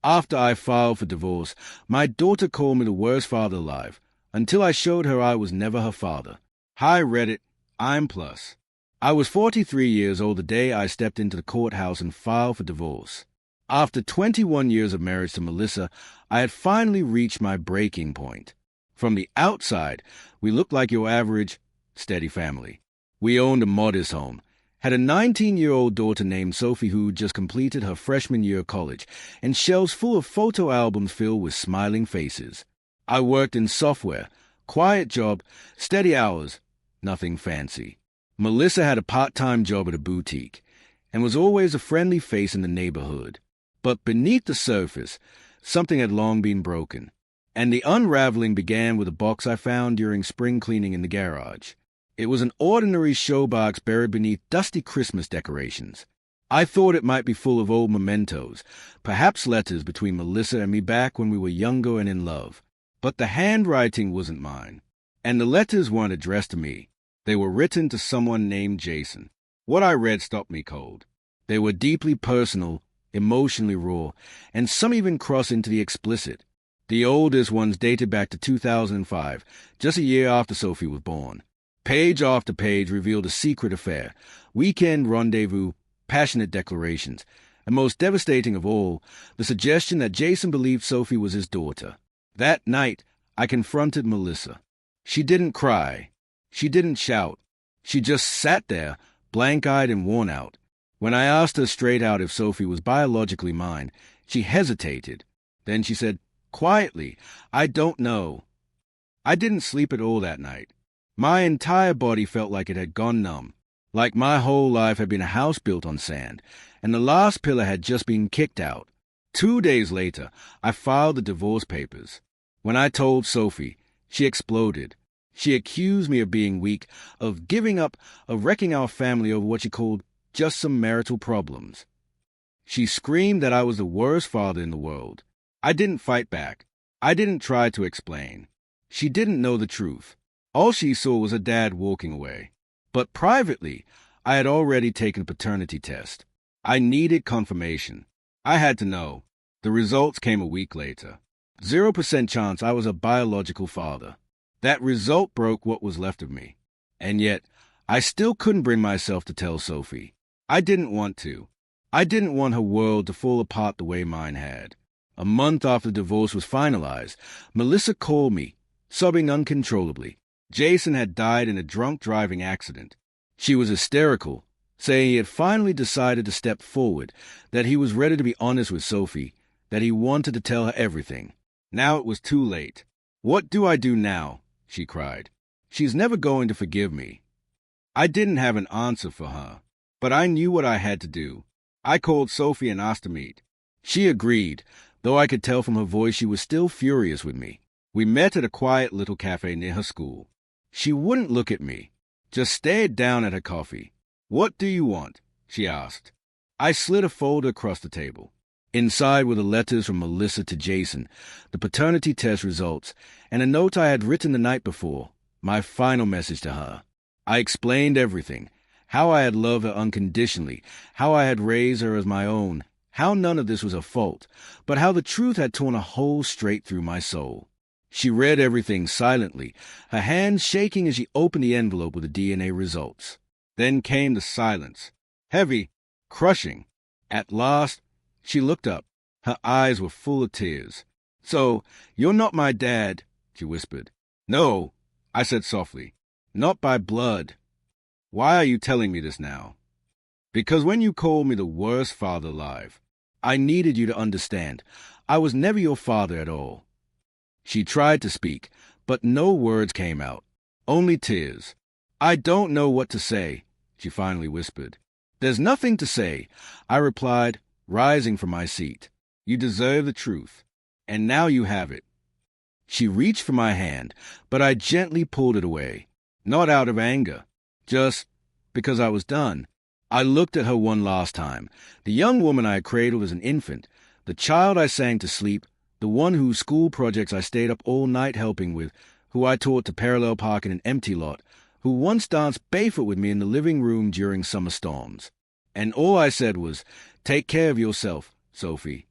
After I filed for divorce, my daughter called me the worst father alive, until I showed her I was never her father. Hi Reddit, I'm Plus. I was 43 years old the day I stepped into the courthouse and filed for divorce. After 21 years of marriage to Melissa, I had finally reached my breaking point. From the outside, we looked like your average, steady family. We owned a modest home, had a 19-year-old daughter named Sophie who just completed her freshman year of college, and shelves full of photo albums filled with smiling faces. I worked in software, quiet job, steady hours, nothing fancy. Melissa had a part-time job at a boutique, and was always a friendly face in the neighborhood. But beneath the surface, something had long been broken, and the unraveling began with a box I found during spring cleaning in the garage. It was an ordinary showbox buried beneath dusty Christmas decorations. I thought it might be full of old mementos, perhaps letters between Melissa and me back when we were younger and in love. But the handwriting wasn't mine, and the letters weren't addressed to me. They were written to someone named Jason. What I read stopped me cold. They were deeply personal, emotionally raw, and some even cross into the explicit. The oldest ones dated back to 2005, just a year after Sophie was born. Page after page revealed a secret affair, weekend rendezvous, passionate declarations, and most devastating of all, the suggestion that Jason believed Sophie was his daughter. That night, I confronted Melissa. She didn't cry. She didn't shout. She just sat there, blank-eyed and worn out. When I asked her straight out if Sophie was biologically mine, she hesitated. Then she said, quietly, I don't know. I didn't sleep at all that night. My entire body felt like it had gone numb, like my whole life had been a house built on sand, and the last pillar had just been kicked out. 2 days later, I filed the divorce papers. When I told Sophie, she exploded. She accused me of being weak, of giving up, of wrecking our family over what she called just some marital problems. She screamed that I was the worst father in the world. I didn't fight back. I didn't try to explain. She didn't know the truth. All she saw was a dad walking away. But privately, I had already taken a paternity test. I needed confirmation. I had to know. The results came a week later. 0% chance I was a biological father. That result broke what was left of me. And yet, I still couldn't bring myself to tell Sophie. I didn't want to. I didn't want her world to fall apart the way mine had. A month after the divorce was finalized, Melissa called me, sobbing uncontrollably. Jason had died in a drunk driving accident. She was hysterical, saying he had finally decided to step forward, that he was ready to be honest with Sophie, that he wanted to tell her everything. Now it was too late. What do I do now? She cried. She's never going to forgive me. I didn't have an answer for her, but I knew what I had to do. I called Sophie and asked to meet. She agreed, though I could tell from her voice she was still furious with me. We met at a quiet little cafe near her school. She wouldn't look at me, just stared down at her coffee. What do you want? She asked. I slid a folder across the table. Inside were the letters from Melissa to Jason, the paternity test results, and a note I had written the night before, my final message to her. I explained everything, how I had loved her unconditionally, how I had raised her as my own, how none of this was her fault, but how the truth had torn a hole straight through my soul. She read everything silently, her hands shaking as she opened the envelope with the DNA results. Then came the silence, heavy, crushing. At last, she looked up. Her eyes were full of tears. So, you're not my dad, she whispered. No, I said softly. Not by blood. Why are you telling me this now? Because when you called me the worst father alive, I needed you to understand. I was never your father at all. She tried to speak, but no words came out. Only tears. I don't know what to say, she finally whispered. There's nothing to say, I replied, rising from my seat. You deserve the truth, and now you have it. She reached for my hand, but I gently pulled it away, not out of anger, just because I was done. I looked at her one last time, the young woman I had cradled as an infant, the child I sang to sleep, the one whose school projects I stayed up all night helping with, who I taught to parallel park in an empty lot, who once danced barefoot with me in the living room during summer storms. And all I said was, take care of yourself, Sophie.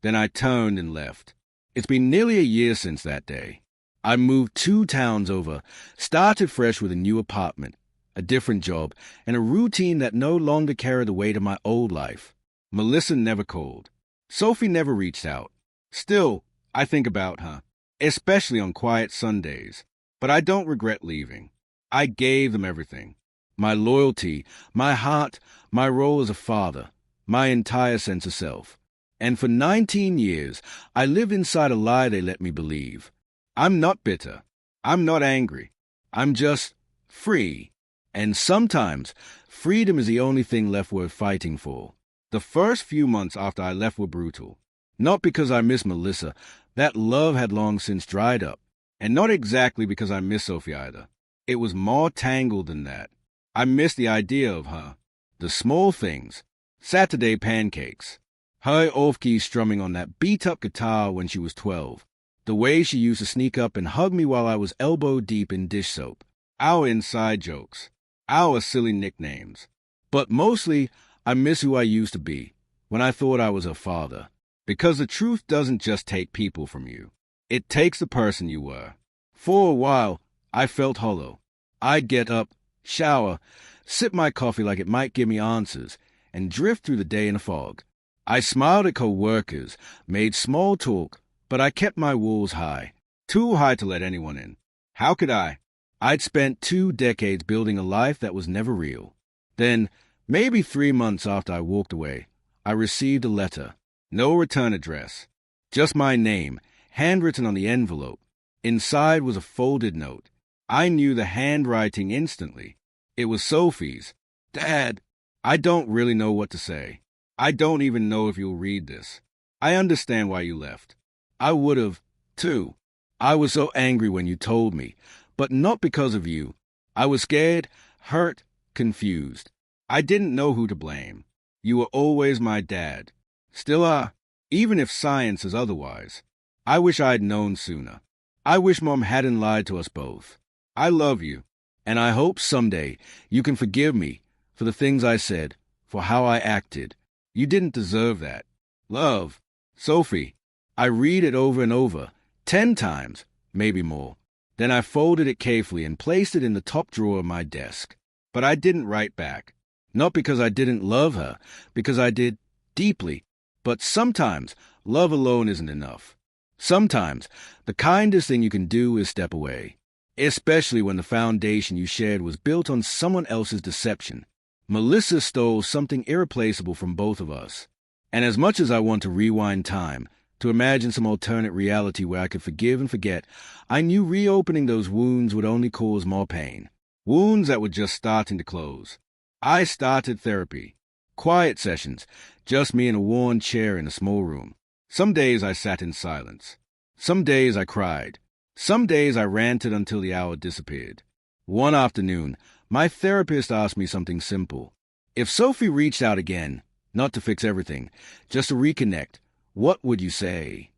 Then I turned and left. It's been nearly a year since that day. I moved 2 towns over, started fresh with a new apartment, a different job, and a routine that no longer carried the weight of my old life. Melissa never called. Sophie never reached out. Still, I think about her, especially on quiet Sundays. But I don't regret leaving. I gave them everything. My loyalty, my heart, my role as a father, my entire sense of self. And for 19 years, I lived inside a lie they let me believe. I'm not bitter. I'm not angry. I'm just free. And sometimes, freedom is the only thing left worth fighting for. The first few months after I left were brutal. Not because I miss Melissa. That love had long since dried up. And not exactly because I miss Sophie either. It was more tangled than that. I missed the idea of her. The small things. Saturday pancakes. Her off-key strumming on that beat-up guitar when she was 12. The way she used to sneak up and hug me while I was elbow-deep in dish soap. Our inside jokes. Our silly nicknames. But mostly, I miss who I used to be, when I thought I was her father. Because the truth doesn't just take people from you. It takes the person you were. For a while, I felt hollow. I'd get up, shower, sip my coffee like it might give me answers, and drift through the day in a fog. I smiled at co-workers, made small talk, but I kept my walls high. Too high to let anyone in. How could I? I'd spent 2 decades building a life that was never real. Then, maybe 3 months after I walked away, I received a letter. No return address. Just my name, handwritten on the envelope. Inside was a folded note. I knew the handwriting instantly. It was Sophie's. Dad, I don't really know what to say. I don't even know if you'll read this. I understand why you left. I would have, too. I was so angry when you told me, but not because of you. I was scared, hurt, confused. I didn't know who to blame. You were always my dad. Still are, even if science is otherwise. I wish I'd known sooner. I wish Mom hadn't lied to us both. I love you, and I hope someday you can forgive me for the things I said, for how I acted. You didn't deserve that. Love, Sophie. I read it over and over, 10 times, maybe more. Then I folded it carefully and placed it in the top drawer of my desk. But I didn't write back. Not because I didn't love her, because I did, deeply. But sometimes, love alone isn't enough. Sometimes, the kindest thing you can do is step away. Especially when the foundation you shared was built on someone else's deception. Melissa stole something irreplaceable from both of us. And as much as I want to rewind time, to imagine some alternate reality where I could forgive and forget, I knew reopening those wounds would only cause more pain. Wounds that were just starting to close. I started therapy. Quiet sessions, just me in a worn chair in a small room. Some days I sat in silence. Some days I cried. Some days I ranted until the hour disappeared. One afternoon, my therapist asked me something simple. If Sophie reached out again, not to fix everything, just to reconnect, what would you say?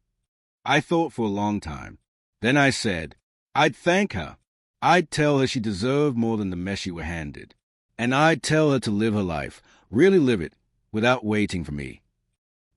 I thought for a long time. Then I said, I'd thank her. I'd tell her she deserved more than the mess she were handed. And I'd tell her to live her life, really live it, without waiting for me.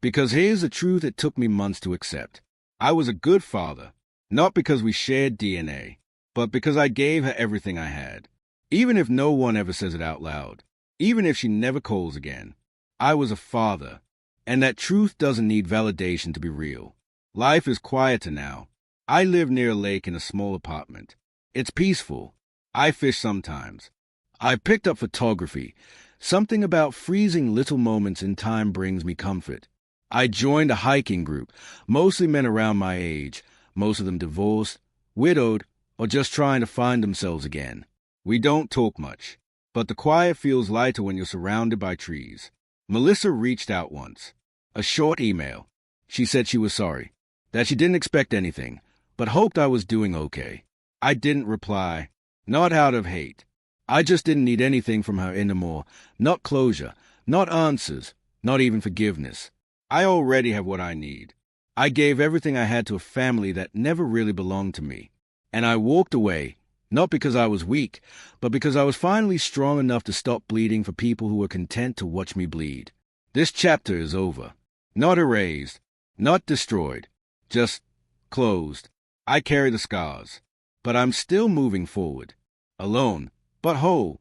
Because here's the truth it took me months to accept. I was a good father, not because we shared DNA, but because I gave her everything I had. Even if no one ever says it out loud, even if she never calls again, I was a father, and that truth doesn't need validation to be real. Life is quieter now. I live near a lake in a small apartment. It's peaceful. I fish sometimes. I picked up photography. Something about freezing little moments in time brings me comfort. I joined a hiking group, mostly men around my age, most of them divorced, widowed, or just trying to find themselves again. We don't talk much, but the quiet feels lighter when you're surrounded by trees. Melissa reached out once. A short email. She said she was sorry, that she didn't expect anything, but hoped I was doing okay. I didn't reply, not out of hate. I just didn't need anything from her anymore, not closure, not answers, not even forgiveness. I already have what I need. I gave everything I had to a family that never really belonged to me. And I walked away, not because I was weak, but because I was finally strong enough to stop bleeding for people who were content to watch me bleed. This chapter is over. Not erased, Not destroyed, just closed. I carry the scars, but I'm still moving forward. Alone, but whole.